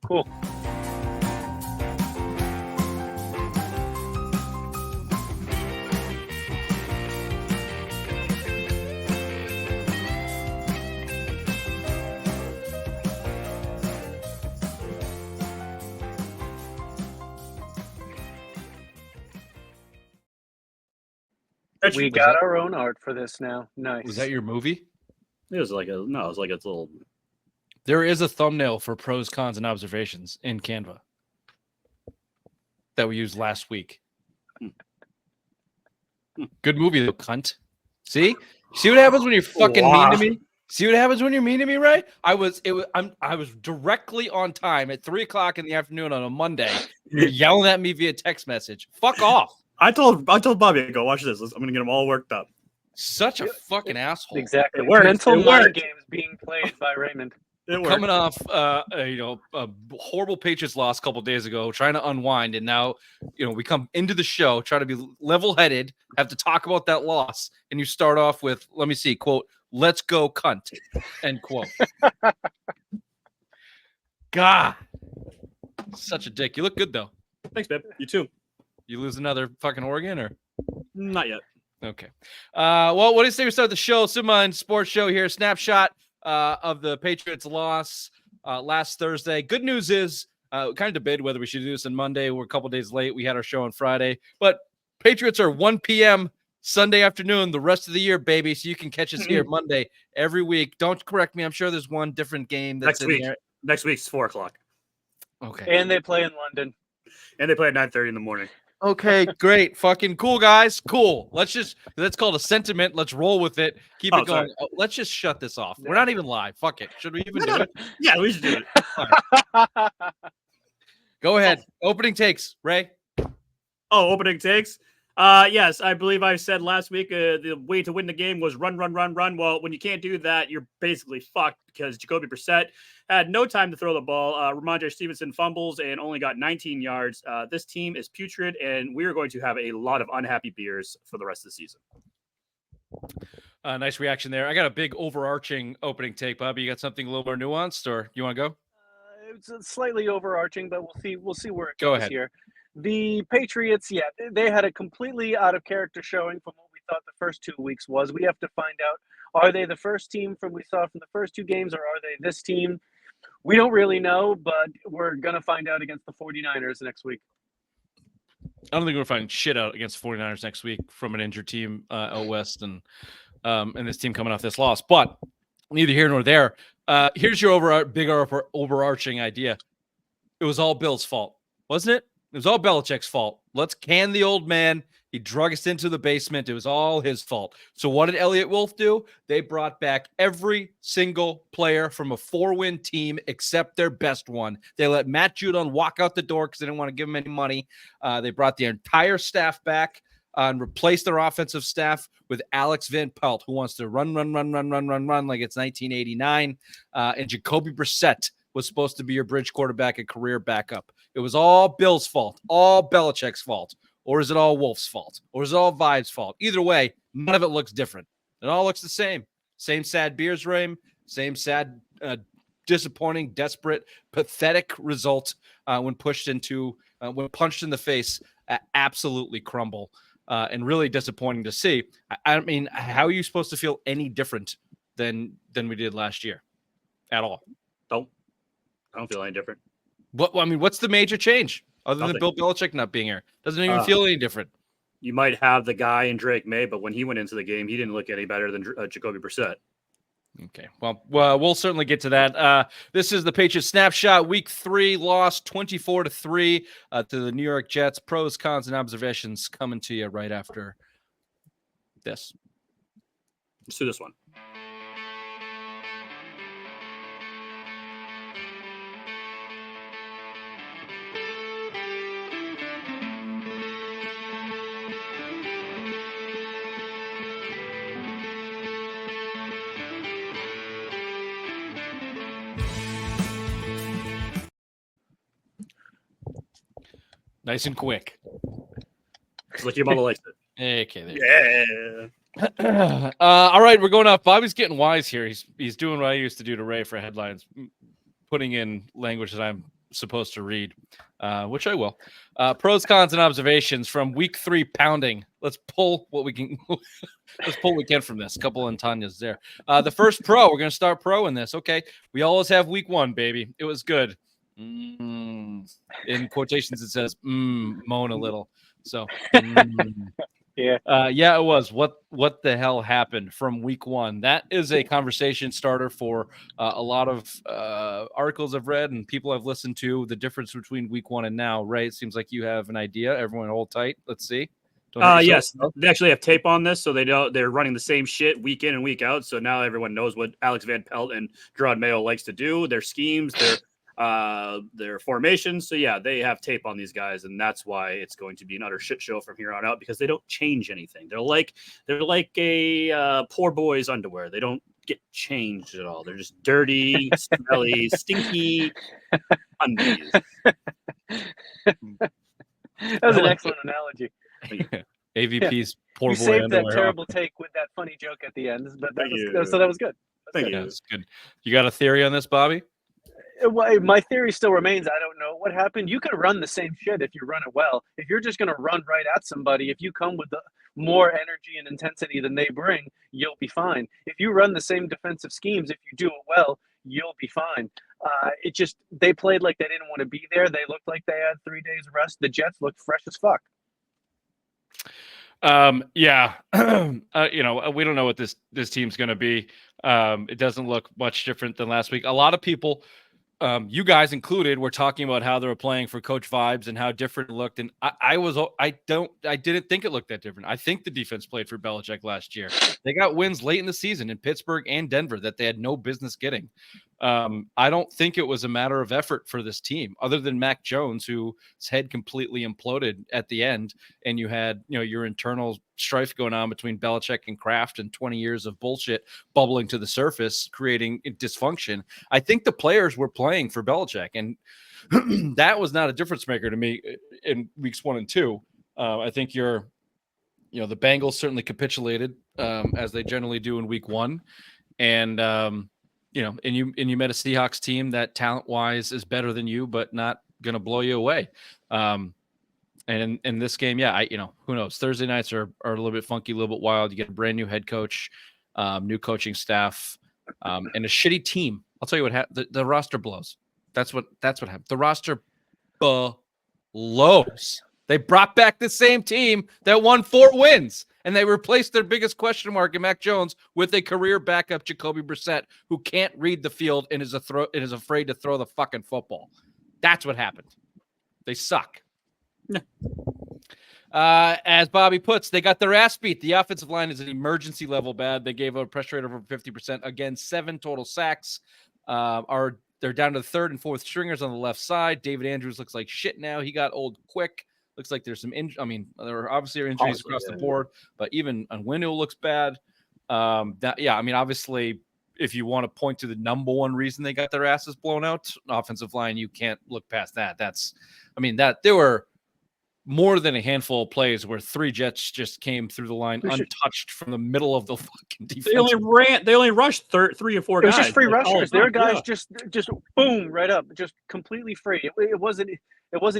Cool. We got our own art for this now. Nice. Was that your movie? It was like a little. There is a thumbnail for pros, cons, and observations in Canva that we used last week. Good movie, though, cunt. See what happens when you're fucking mean to me? See what happens when you're mean to me, right? I was directly on time at 3:00 in the afternoon on a Monday. You're yelling at me via text message. Fuck off. I told Bobby, go watch this. I'm gonna get him all worked up. Such a fucking asshole. Exactly. It worked. Mental It mind worked. games being played by Raymond. Coming off, a horrible Patriots loss a couple days ago, trying to unwind, and now, we come into the show, try to be level-headed, have to talk about that loss, and you start off with, let me see, quote, "Let's go, cunt," end quote. God, such a dick. You look good though. Thanks, babe. You too. You lose another fucking organ, or not yet? Okay. Well, what do you say we start the show? Simon Sports Show here. Snapshot of the Patriots loss last Thursday. Good news is, we kind of debated whether we should do this on Monday. We're a couple days late. We had our show on Friday. But Patriots are 1 p.m. Sunday afternoon the rest of the year, baby. So you can catch us here Monday every week. Don't correct me. I'm sure there's one different game that's next week. There. Next week's 4:00. Okay. And they play in London. And they play at 9:30 in the morning. Okay, great. Fucking cool, guys. Cool. That's called a sentiment. Let's roll with it. Keep it going. Let's just shut this off. We're not even live. Fuck it. Should we even do it? Yeah, we should do it. Right. Go ahead. Opening takes, Ray. Opening takes. Yes, I believe I said last week the way to win the game was run. Well, when you can't do that, you're basically fucked because Jacoby Brissett had no time to throw the ball. Ramondre Stevenson fumbles and only got 19 yards. This team is putrid, and we are going to have a lot of unhappy beers for the rest of the season. Nice reaction there. I got a big overarching opening take, Bobby. You got something a little more nuanced, or you want to go? It's slightly overarching, but we'll see where it goes ahead. Here. The Patriots, they had a completely out of character showing from what we thought the first 2 weeks was. We have to find out, are they the first team we saw from the first two games, or are they this team? We don't really know, but we're going to find out against the 49ers next week. I don't think we're finding shit out against the 49ers next week from an injured team out west and this team coming off this loss. But neither here nor there. Here's your big overarching idea. It was all Bill's fault, wasn't it? It was all Belichick's fault. Let's can the old man. He drug us into the basement. It was all his fault. So what did Elliott Wolf do? They brought back every single player from a 4-win team except their best one. They let Matt Judon walk out the door because they didn't want to give him any money. They brought the entire staff back and replaced their offensive staff with Alex Van Pelt, who wants to run like it's 1989. And Jacoby Brissett was supposed to be your bridge quarterback and career backup. It was all Bill's fault, all Belichick's fault. Or is it all Wolf's fault? Or is it all Vibe's fault? Either way, none of it looks different. It all looks the same. Same sad beers, Raym. Same sad, disappointing, desperate, pathetic result when punched in the face, absolutely crumble. And really disappointing to see. I mean, how are you supposed to feel any different than we did last year at all? I don't feel any different. What's the major change other than Bill Belichick not being here? Doesn't even feel any different. You might have the guy in Drake May, but when he went into the game, he didn't look any better than Jacoby Brissett. Okay, well, we'll certainly get to that. This is the Patriots snapshot. Week 3 loss 24-3 to the New York Jets. Pros, cons, and observations coming to you right after this. Let's do this one. Nice and quick. It's like your mama likes it. Okay. Yeah. All right, we're going up. Bobby's getting wise here. He's doing what I used to do to Ray for headlines, putting in language that I'm supposed to read, which I will. Pros, cons, and observations from week 3 pounding. Let's pull what we can. Let's pull what we can from this. A couple of Tanyas there. The first pro, we're going to start pro in this. Okay. We always have week 1, baby. It was good. In quotations, it says, moan a little. So, Yeah. Yeah, it was. What the hell happened from week 1? That is a conversation starter for a lot of articles I've read and people I've listened to. The difference between week 1 and now, Ray, it seems like you have an idea. Everyone hold tight. Let's see. Yes, they actually have tape on this, so they're running the same shit week in and week out. So now everyone knows what Alex Van Pelt and Gerard Mayo likes to do, their schemes, their formations. So yeah, they have tape on these guys, and that's why it's going to be an utter shit show from here on out because they don't change anything. They're like a poor boy's underwear. They don't get changed at all. They're just dirty, smelly, stinky undies. That was an excellent analogy. AVP's poor You boy saved underwear. that terrible take with that funny joke at the end, but Thank you. that was good. Thank you. Yeah, it's good. You got a theory on this, Bobby? Well, my theory still remains. I don't know what happened. You can run the same shit if you run it well. If you're just going to run right at somebody, if you come with more energy and intensity than they bring, you'll be fine. If you run the same defensive schemes, if you do it well, you'll be fine. It just they played like they didn't want to be there. They looked like they had 3 days of rest. The Jets looked fresh as fuck. Yeah. We don't know what this team's going to be. It doesn't look much different than last week. A lot of people, you guys included, were talking about how they were playing for coach vibes and how different it looked. And I didn't think it looked that different. I think the defense played for Belichick last year. They got wins late in the season in Pittsburgh and Denver that they had no business getting. I don't think it was a matter of effort for this team, other than Mac Jones, whose head completely imploded at the end, and you had your internal strife going on between Belichick and Kraft and 20 years of bullshit bubbling to the surface, creating dysfunction. I think the players were playing for Belichick, and that was not a difference maker to me in weeks 1 and 2. I think the Bengals certainly capitulated as they generally do in week 1, and and you met a Seahawks team that talent-wise is better than you, but not going to blow you away. And in this game, who knows? Thursday nights are a little bit funky, a little bit wild. You get a brand new head coach, new coaching staff, and a shitty team. I'll tell you what happened. The roster blows. That's what happened. The roster blows. They brought back the same team that won 4 wins, and they replaced their biggest question mark in Mac Jones with a career backup, Jacoby Brissett, who can't read the field and is afraid to throw the fucking football. That's what happened. They suck. As Bobby puts, they got their ass beat. The offensive line is an emergency level bad. They gave a pressure rate of over 50%. Again, 7 total sacks. They're down to the 3rd and 4th stringers on the left side. David Andrews looks like shit now. He got old quick. Looks like there's some there are obviously injuries across the board, but even Onwenu looks bad. Obviously, if you want to point to the number one reason they got their asses blown out, offensive line, you can't look past that. There were more than a handful of plays where 3 Jets just came through the line untouched from the middle of the fucking defense. They only rushed 3 or 4 guys. It was just free rushers. Their guys just boom right up, just completely free. It wasn't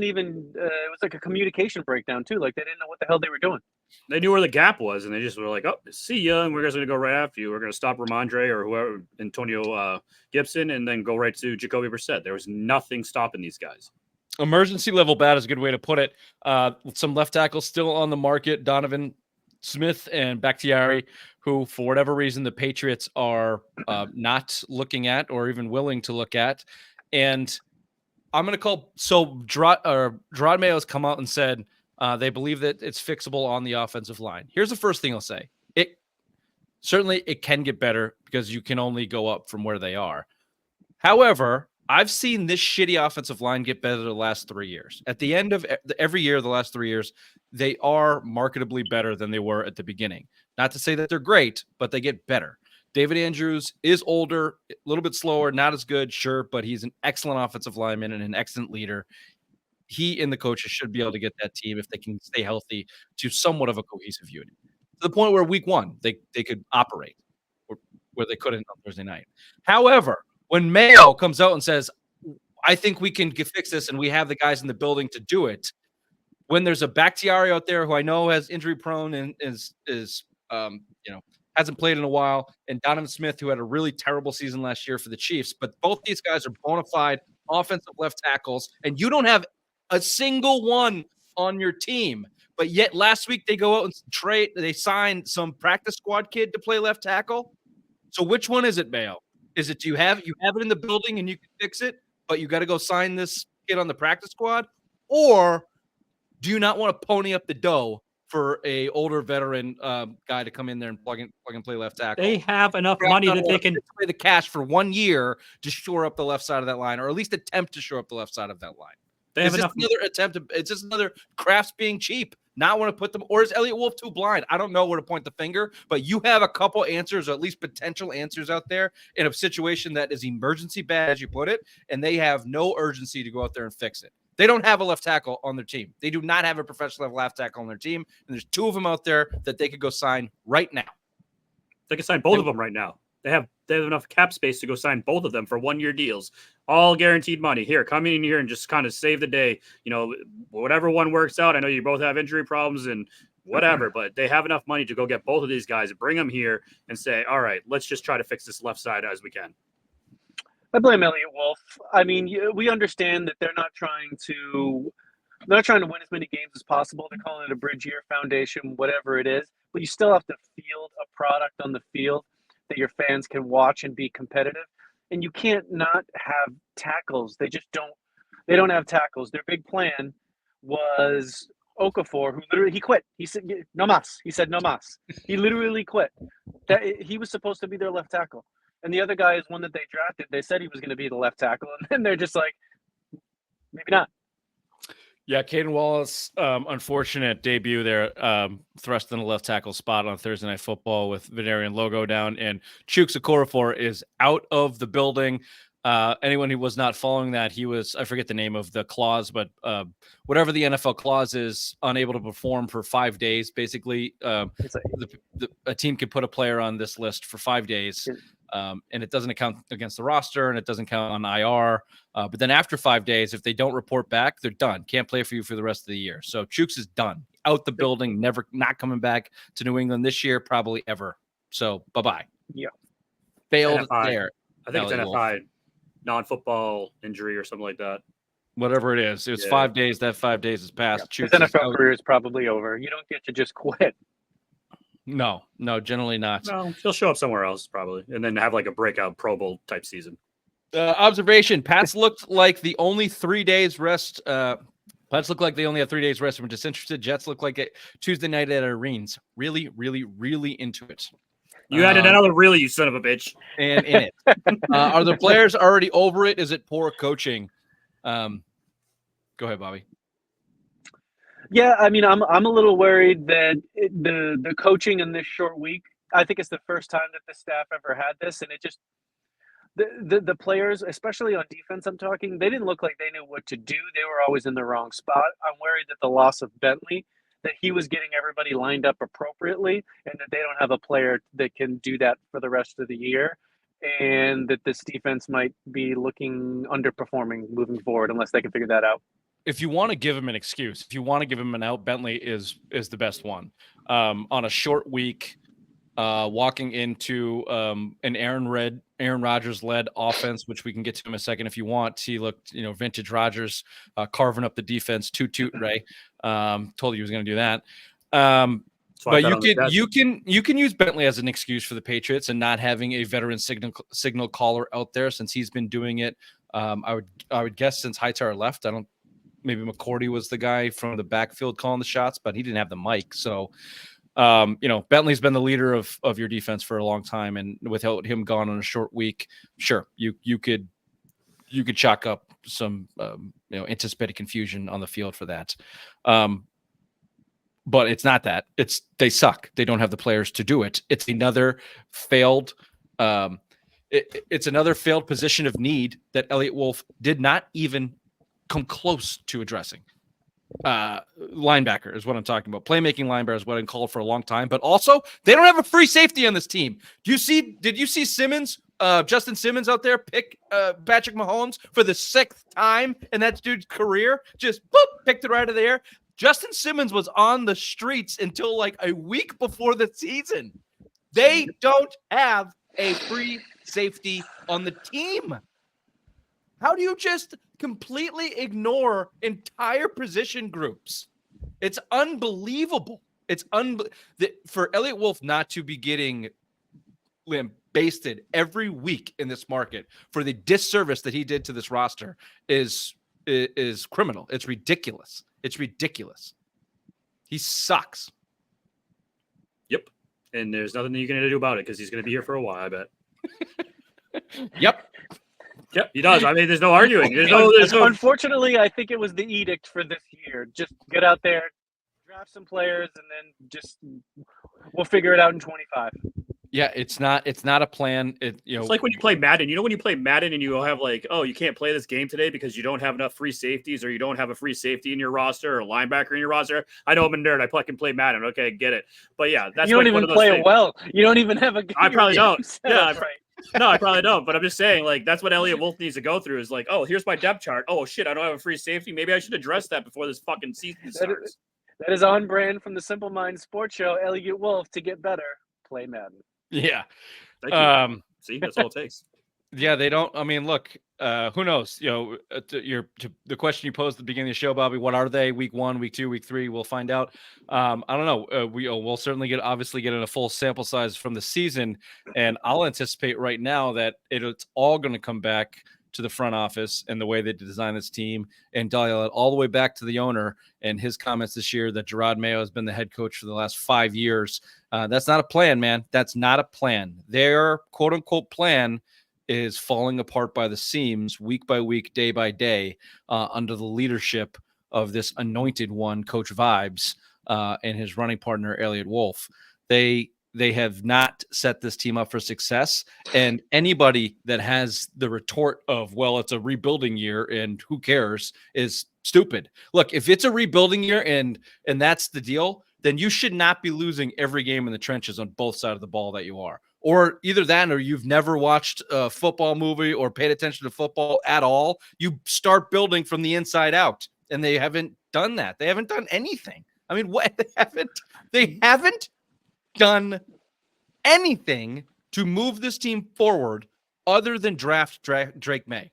even. It was like a communication breakdown too. Like they didn't know what the hell they were doing. They knew where the gap was, and they just were like, "Oh, see ya," and we're just going to go right after you. We're going to stop Ramondre or whoever, Antonio Gibson, and then go right to Jacoby Brissett. There was nothing stopping these guys. Emergency level bad is a good way to put it. Some left tackles still on the market, Donovan Smith and Bakhtiari, who for whatever reason the Patriots are not looking at or even willing to look at. And I'm going to call Gerard Mayo's come out and said they believe that it's fixable on the offensive line. Here's the first thing I'll say. It can get better because you can only go up from where they are. However, I've seen this shitty offensive line get better the last 3 years. At the end of every year, the last 3 years, they are marketably better than they were at the beginning. Not to say that they're great, but they get better. David Andrews is older, a little bit slower, not as good, sure, but he's an excellent offensive lineman and an excellent leader. He and the coaches should be able to get that team, if they can stay healthy, to somewhat of a cohesive unit. To the point where week 1, they could operate, where they couldn't on Thursday night. However, when Mayo comes out and says, I think we can fix this, and we have the guys in the building to do it. When there's a Bakhtiari out there who I know has injury prone and is hasn't played in a while, and Donovan Smith, who had a really terrible season last year for the Chiefs, but both these guys are bona fide offensive left tackles, and you don't have a single one on your team. But yet last week they go out and they signed some practice squad kid to play left tackle. So which one is it, Mayo? Is it you have it in the building and you can fix it, but you got to go sign this kid on the practice squad? Or do you not want to pony up the dough for a older veteran guy to come in there and plug and play left tackle? They have enough money that they can play the cash for 1 year to shore up the left side of that line, or at least attempt to shore up the left side of that line. They have enough. Another attempt. It's just another Crafts being cheap. Not want to put them, or is Elliott Wolf too blind? I don't know where to point the finger, but you have a couple answers, or at least potential answers out there in a situation that is emergency bad, as you put it, and they have no urgency to go out there and fix it. They don't have a left tackle on their team. They do not have a professional left tackle on their team, and there's two of them out there that they could go sign right now. They can sign both of them right now. They have enough cap space to go sign both of them for 1-year deals, all guaranteed money. Here, come in here and just kind of save the day. You know, whatever one works out. I know you both have injury problems and whatever, but they have enough money to go get both of these guys, bring them here, and say, all right, let's just try to fix this left side as we can. I blame Elliott Wolf. I mean, we understand that they're not trying to win as many games as possible. They're calling it a bridge year, foundation, whatever it is. But you still have to field a product on the field that your fans can watch and be competitive. And you can't not have tackles. They just don't. They don't have tackles. Their big plan was Okafor, who literally he quit. He said no mas. He said no mas. He literally quit. He was supposed to be their left tackle. And the other guy is one that they drafted. They said he was going to be the left tackle, and then they're just like, maybe not. Yeah, Caden Wallace, unfortunate debut there, thrust in the left tackle spot on Thursday Night Football with Venerian logo down, and Chuks Okorafor is out of the building. Anyone who was not following that, he was, I forget the name of the clause, but whatever the NFL clause is, unable to perform for 5 days. Basically, a team can put a player on this list for 5 days. And it doesn't count against the roster, and it doesn't count on IR. But then after 5 days, if they don't report back, they're done. Can't play for you for the rest of the year. So Chuks is done, out the building, not coming back to New England this year, probably ever. So bye-bye. Yeah. Failed NFI. there. I think it's NFI, non-football injury or something like that. Whatever it is. It was 5 days. That 5 days has passed. Yeah. His NFL career is probably over. You don't get to just quit. No, generally not. No, he'll show up somewhere else probably, and then have like a breakout Pro Bowl type season. Observation: Pats looked like the only 3 days rest. Pats look like they only have 3 days rest. I'm disinterested. Jets look like it Tuesday night at Arenas. Really, really, really into it. You added another really, you son of a bitch. And in it. Are the players already over it? Is it poor coaching? Go ahead, Bobby. Yeah, I mean, I'm a little worried that the coaching in this short week. I think it's the first time that the staff ever had this, and it just the players, especially on defense, I'm talking, they didn't look like they knew what to do. They were always in the wrong spot. I'm worried that the loss of Bentley, that he was getting everybody lined up appropriately, and that they don't have a player that can do that for the rest of the year, and that this defense might be looking underperforming moving forward unless they can figure that out. If you want to give him an excuse, if you want to give him an out, Bentley is the best one. On a short week, walking into an Aaron Rodgers-led offense, which we can get to in a second if you want. He looked, vintage Rodgers, carving up the defense. Toot, Ray. Told you he was going to do that. But you can use Bentley as an excuse for the Patriots and not having a veteran signal caller out there, since he's been doing it. I would guess since Hightower left. Maybe McCourty was the guy from the backfield calling the shots, but he didn't have the mic. So, Bentley's been the leader of your defense for a long time, and without him gone on a short week, sure, you could chalk up some anticipated confusion on the field for that. But it's not that. They suck. They don't have the players to do it. It's another failed. It's another failed position of need that Elliott Wolf did not even come close to addressing. Linebacker is what I'm talking about. Playmaking linebacker is what I'm called for a long time. But also, they don't have a free safety on this team. Did you see Simmons Justin Simmons out there pick Patrick Mahomes for the 6th time in that dude's career. Just boop, picked it right out of the air. Justin Simmons was on the streets until like a week before the season. They don't have a free safety on the team. How do you just completely ignore entire position groups? It's unbelievable. It's for Elliott Wolf not to be getting basted every week in this market for the disservice that he did to this roster is criminal. It's ridiculous. It's ridiculous. He sucks. Yep. And there's nothing you can do about it because he's going to be here for a while, I bet. Yep. Yep, he does. I mean, there's no arguing. There's no... Unfortunately, I think it was the edict for this year. Just get out there, draft some players, and then we'll figure it out in 25. Yeah, it's not a plan. It's like when you play Madden. You know when you play Madden and you have like, oh, you can't play this game today because you don't have enough free safeties or you don't have a free safety in your roster or a linebacker in your roster. I know I'm a nerd. I fucking play Madden. Okay, get it. But yeah, that's you don't even play it well. You don't even have a. I probably don't. Yeah, right. No, I probably don't. But I'm just saying, like, that's what Elliott Wolf needs to go through. Is like, oh, here's my depth chart. Oh shit, I don't have a free safety. Maybe I should address that before this fucking season starts. That is on brand from the Simple Minds Sports Show. Elliott Wolf, to get better, play Madden. Yeah. Thank you. See, that's all it takes. Yeah, they don't. I mean, look, who knows? The question you posed at the beginning of the show, Bobby, what are they? Week 1, week 2, week 3? We'll find out. I don't know. We'll certainly get in a full sample size from the season, and I'll anticipate right now that it's all going to come back to the front office and the way they design this team, and dial it all the way back to the owner and his comments this year that Gerard Mayo has been the head coach for the last 5 years. That's not a plan, man. That's not a plan. Their quote unquote plan is falling apart by the seams week by week, day by day, under the leadership of this anointed one, Coach Vibes, and his running partner, Elliott Wolf. They have not set this team up for success. And anybody that has the retort of, well, it's a rebuilding year and who cares, is stupid. Look, if it's a rebuilding year and that's the deal, then you should not be losing every game in the trenches on both sides of the ball that you are. Or either that or you've never watched a football movie or paid attention to football at all. You start building from the inside out, and they haven't done that. They haven't done anything. I mean, what? They haven't done anything to move this team forward other than draft Drake May.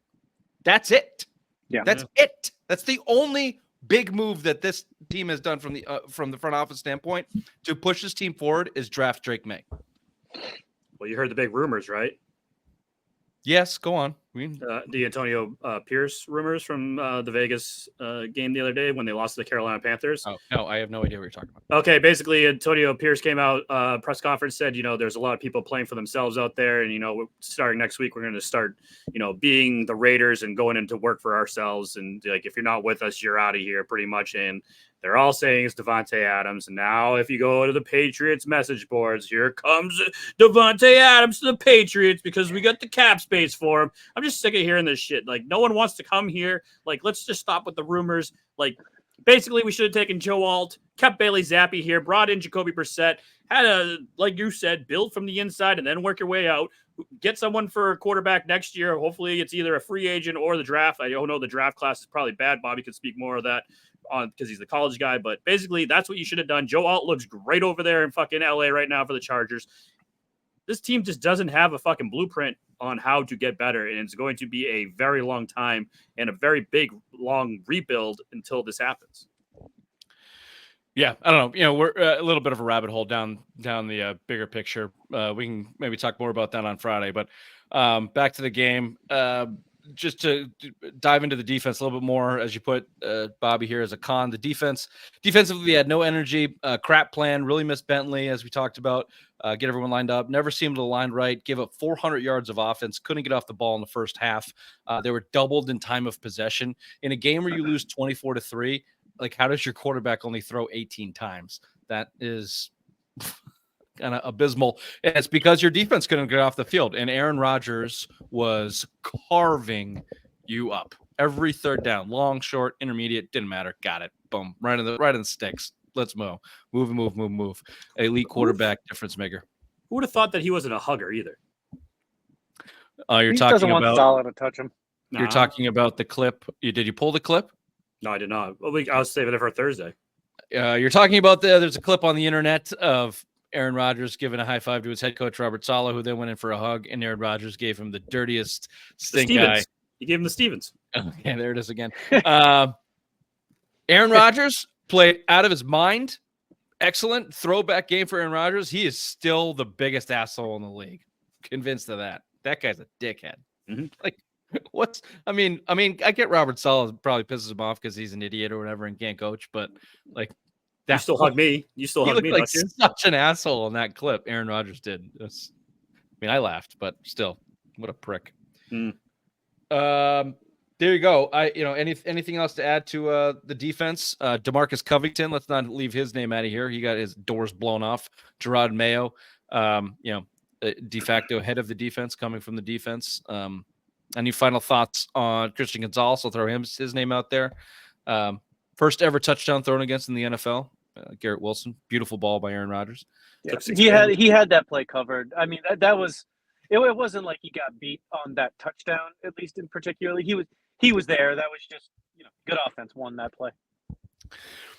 That's it. Yeah, that's it. That's the only big move that this team has done from the front office standpoint to push this team forward is draft Drake May. Well, you heard the big rumors, right? Yes, go on. The Antonio Pierce rumors from the Vegas game the other day when they lost to the Carolina Panthers. Oh, no, I have no idea what you're talking about. Okay, basically, Antonio Pierce came out, press conference, said, there's a lot of people playing for themselves out there. And, starting next week, we're going to start, being the Raiders and going into work for ourselves. And, like, if you're not with us, you're out of here pretty much. And they're all saying it's Davante Adams. And now if you go to the Patriots message boards, here comes Davante Adams to the Patriots because we got the cap space for him. I'm just sick of hearing this shit. Like, no one wants to come here. Like, let's just stop with the rumors. Like, basically, we should have taken Joe Alt, kept Bailey Zappi here, brought in Jacoby Brissett, had a, like you said, build from the inside and then work your way out. Get someone for a quarterback next year. Hopefully, it's either a free agent or the draft. I don't know. The draft class is probably bad. Bobby could speak more of that on because he's the college guy. But basically, that's what you should have done. Joe Alt looks great over there in fucking LA right now for the Chargers. This team just doesn't have a fucking blueprint on how to get better. And it's going to be a very long time and a very big, long rebuild until this happens. Yeah, I don't know. We're a little bit of a rabbit hole down the bigger picture. We can maybe talk more about that on Friday. But back to the game, just to dive into the defense a little bit more, as you put Bobby here as a con. The defensively had no energy, crap plan, really missed Bentley, as we talked about. Get everyone lined up, never seemed to line right, give up 400 yards of offense, couldn't get off the ball in the first half. They were doubled in time of possession. In a game where you lose 24-3, like, how does your quarterback only throw 18 times? That is kind of abysmal. And it's because your defense couldn't get off the field. And Aaron Rodgers was carving you up. Every third down, long, short, intermediate, didn't matter. Got it. Boom. Right in the sticks. Let's move. Move. Elite quarterback, difference maker. Who would have thought that he wasn't a hugger either? You're He talking doesn't want about Salah to touch him. you're talking about the clip. Did you pull the clip? No, I did not. Well, I was saving it for Thursday. You're talking about there's a clip on the internet of Aaron Rodgers giving a high five to his head coach, Robert Saleh, who then went in for a hug, and Aaron Rodgers gave him the dirtiest stink eye. He gave him the Stevens. Okay, there it is again. Aaron Rodgers played out of his mind. Excellent throwback game for Aaron Rodgers. He is still the biggest asshole in the league. Convinced of that. That guy's a dickhead. Mm-hmm. Like, I mean, I get Robert Saleh probably pisses him off because he's an idiot or whatever and can't coach, but like, you still hug me. You still hug me, like don't you? such an asshole in that clip. Aaron Rodgers did. I laughed, but still, what a prick. There you go. Anything else to add to the defense? DeMarcus Covington. Let's not leave his name out of here. He got his doors blown off. Gerard Mayo. De facto head of the defense, coming from the defense. Any final thoughts on Christian Gonzalez? I'll throw his name out there. First ever touchdown thrown against in the NFL. Garrett Wilson. Beautiful ball by Aaron Rodgers. Yeah. He had that play covered. I mean, that was it. It wasn't like he got beat on that touchdown, at least in particular. He was there. That was just good offense won that play.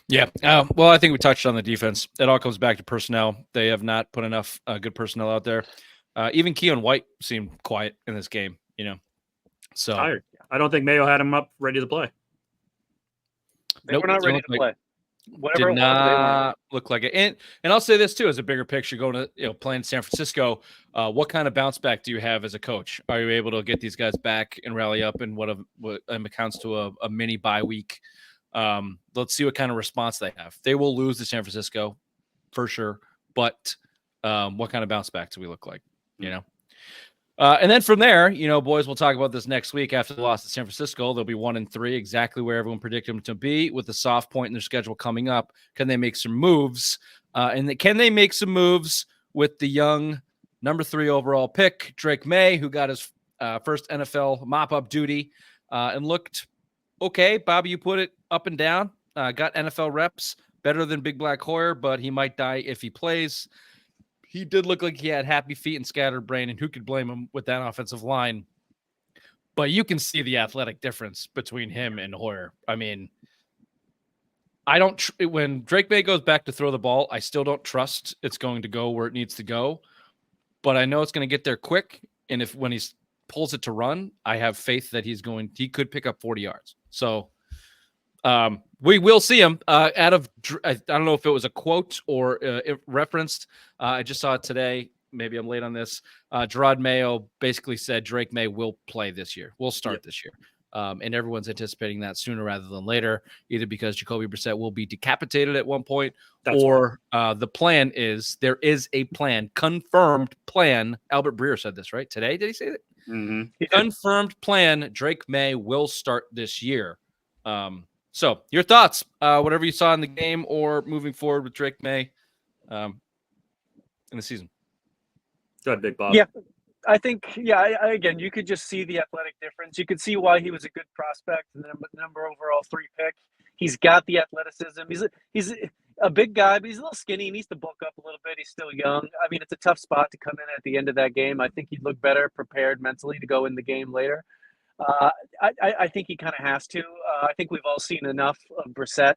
Yeah. Well, I think we touched on the defense. It all comes back to personnel. They have not put enough good personnel out there. Even Keon White seemed quiet in this game. So tired. I don't think Mayo had him up ready to play. They were not ready to play. Whatever did not look like it. And I'll say this too, as a bigger picture, going to playing San Francisco, what kind of bounce back do you have as a coach? Are you able to get these guys back and rally up in what amounts to a mini bye week? Let's see what kind of response they have. They will lose to San Francisco for sure, but what kind of bounce back do we look like? And then from there, boys, we'll talk about this next week after the loss to San Francisco. They'll be 1-3, exactly where everyone predicted them to be, with a soft point in their schedule coming up. Can they make some moves? Can they make some moves with the young number 3 overall pick, Drake May, who got his first NFL mop-up duty and looked okay. Bobby, you put it up and down. Got NFL reps, better than Big Black Hoyer, but he might die if he plays. He did look like he had happy feet and scattered brain, and who could blame him with that offensive line? But you can see the athletic difference between him and Hoyer. I mean, when Drake May goes back to throw the ball, I still don't trust it's going to go where it needs to go, but I know it's going to get there quick. And when he pulls it to run, I have faith that he could pick up 40 yards. So we will see him I don't know if it was a quote or it referenced. I just saw it today. Maybe I'm late on this. Gerard Mayo basically said Drake May will play this year. We'll start this year. And everyone's anticipating that sooner rather than later, either because Jacoby Brissett will be decapitated at one point, the plan is there is a plan, confirmed plan. Albert Breer said this, right? Today, did he say that? Mm-hmm. Confirmed plan. Drake May will start this year. So your thoughts, whatever you saw in the game or moving forward with Drake May in the season. Go ahead, Big Bob. Yeah, I think, again, you could just see the athletic difference. You could see why he was a good prospect and the number overall 3 pick. He's got the athleticism. He's a big guy, but he's a little skinny. He needs to bulk up a little bit. He's still young. I mean, it's a tough spot to come in at the end of that game. I think he'd look better prepared mentally to go in the game later. I think he kind of has to. I think we've all seen enough of Brissett.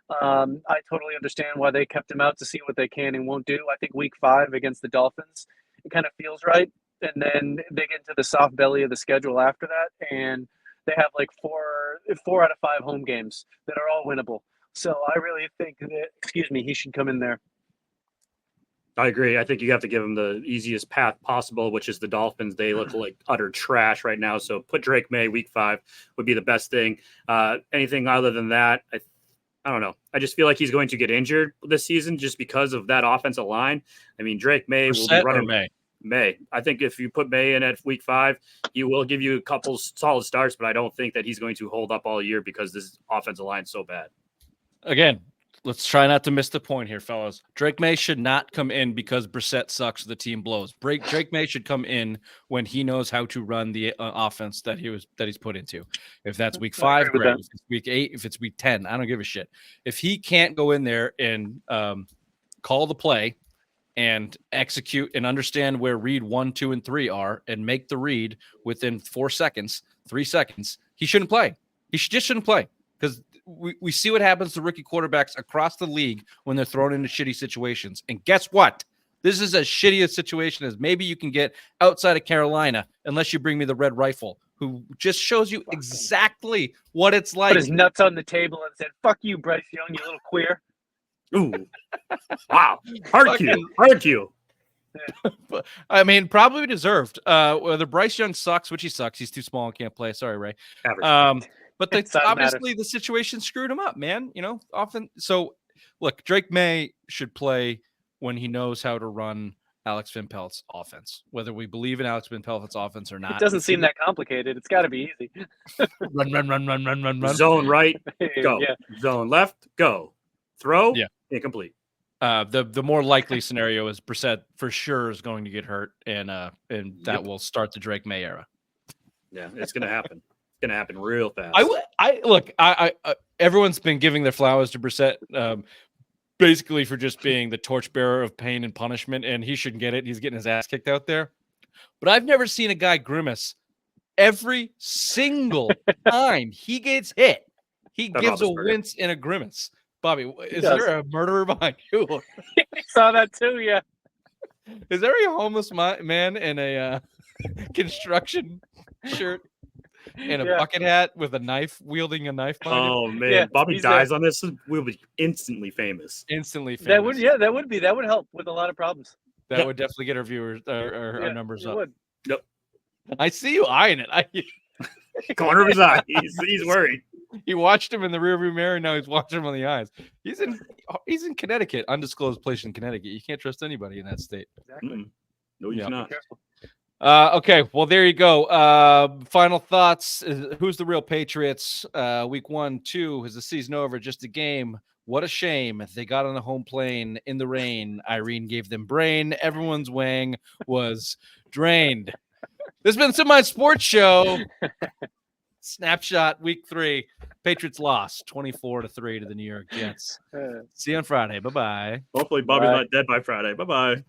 I totally understand why they kept him out, to see what they can and won't do. I think week 5 against the Dolphins, it kind of feels right. And then they get into the soft belly of the schedule after that, and they have like 4 out of 5 home games that are all winnable. So I really think that, he should come in there. I agree. I think you have to give them the easiest path possible, which is the Dolphins. They look like utter trash right now. So put Drake May week 5 would be the best thing. Anything other than that, I don't know. I just feel like he's going to get injured this season just because of that offensive line. I mean, Drake May will be running May. I think if you put May in at week 5, he will give you a couple solid starts, but I don't think that he's going to hold up all year because this offensive line is so bad. Again, let's try not to miss the point here, fellas. Drake May should not come in because Brissett sucks, the team blows. Drake May should come in when he knows how to run the offense that he's put into. If that's week 5, great. If it's week 8, if it's week 10, I don't give a shit. If he can't go in there and call the play and execute and understand where read 1, 2, and 3 are and make the read within 4 seconds, 3 seconds, he shouldn't play. He just shouldn't play because we see what happens to rookie quarterbacks across the league when they're thrown into shitty situations. And guess what? This is as shitty a situation as maybe you can get outside of Carolina, unless you bring me the Red Rifle, who just shows you exactly what it's like. Put his nuts on the table and said, "Fuck you, Bryce Young, you little queer." Ooh. Wow. Hard cue. I mean, probably deserved. Whether Bryce Young sucks, which he sucks, he's too small and can't play. Sorry, Ray. But obviously the situation screwed him up, man. Often. So, look, Drake May should play when he knows how to run Alex Van Pelt's offense. Whether we believe in Alex Van Pelt's offense or not, it doesn't seem that complicated. It's got to be easy. Run. Zone right, go. Yeah. Zone left, go. Throw, incomplete. The more likely scenario is Brissett for sure is going to get hurt, and that will start the Drake May era. Yeah, it's going to happen. It's going to happen real fast. I everyone's been giving their flowers to Brissett, basically for just being the torchbearer of pain and punishment, and he shouldn't get it. He's getting his ass kicked out there. But I've never seen a guy grimace every single time he gets hit. He gives a wince and a grimace. Bobby, is there a murderer behind you? I saw that too, yeah. Is there a homeless man in a construction shirt and a bucket hat with a knife, wielding a knife behind him? Oh, man. Bobby dies on this. We'll be instantly famous. That would help with a lot of problems. That would definitely get our viewers, our numbers up. Would. Yep. I see you eyeing it. Corner of his eye. He's worried. He watched him in the rearview mirror. Now he's watching him on the eyes. He's in Connecticut, undisclosed place in Connecticut. You can't trust anybody in that state. Exactly. Mm-mm. No, you cannot. Okay, well there you go. Final thoughts. Who's the real Patriots? Week 1, 2. Is the season over? Just a game. What a shame. They got on a home plane in the rain. Irene gave them brain. Everyone's wang was drained. This has been the Semi Sports Show. Snapshot week 3. Patriots lost 24-3 to the New York Jets. See you on Friday. Bye-bye. Hopefully Bobby's not dead by Friday. Bye-bye.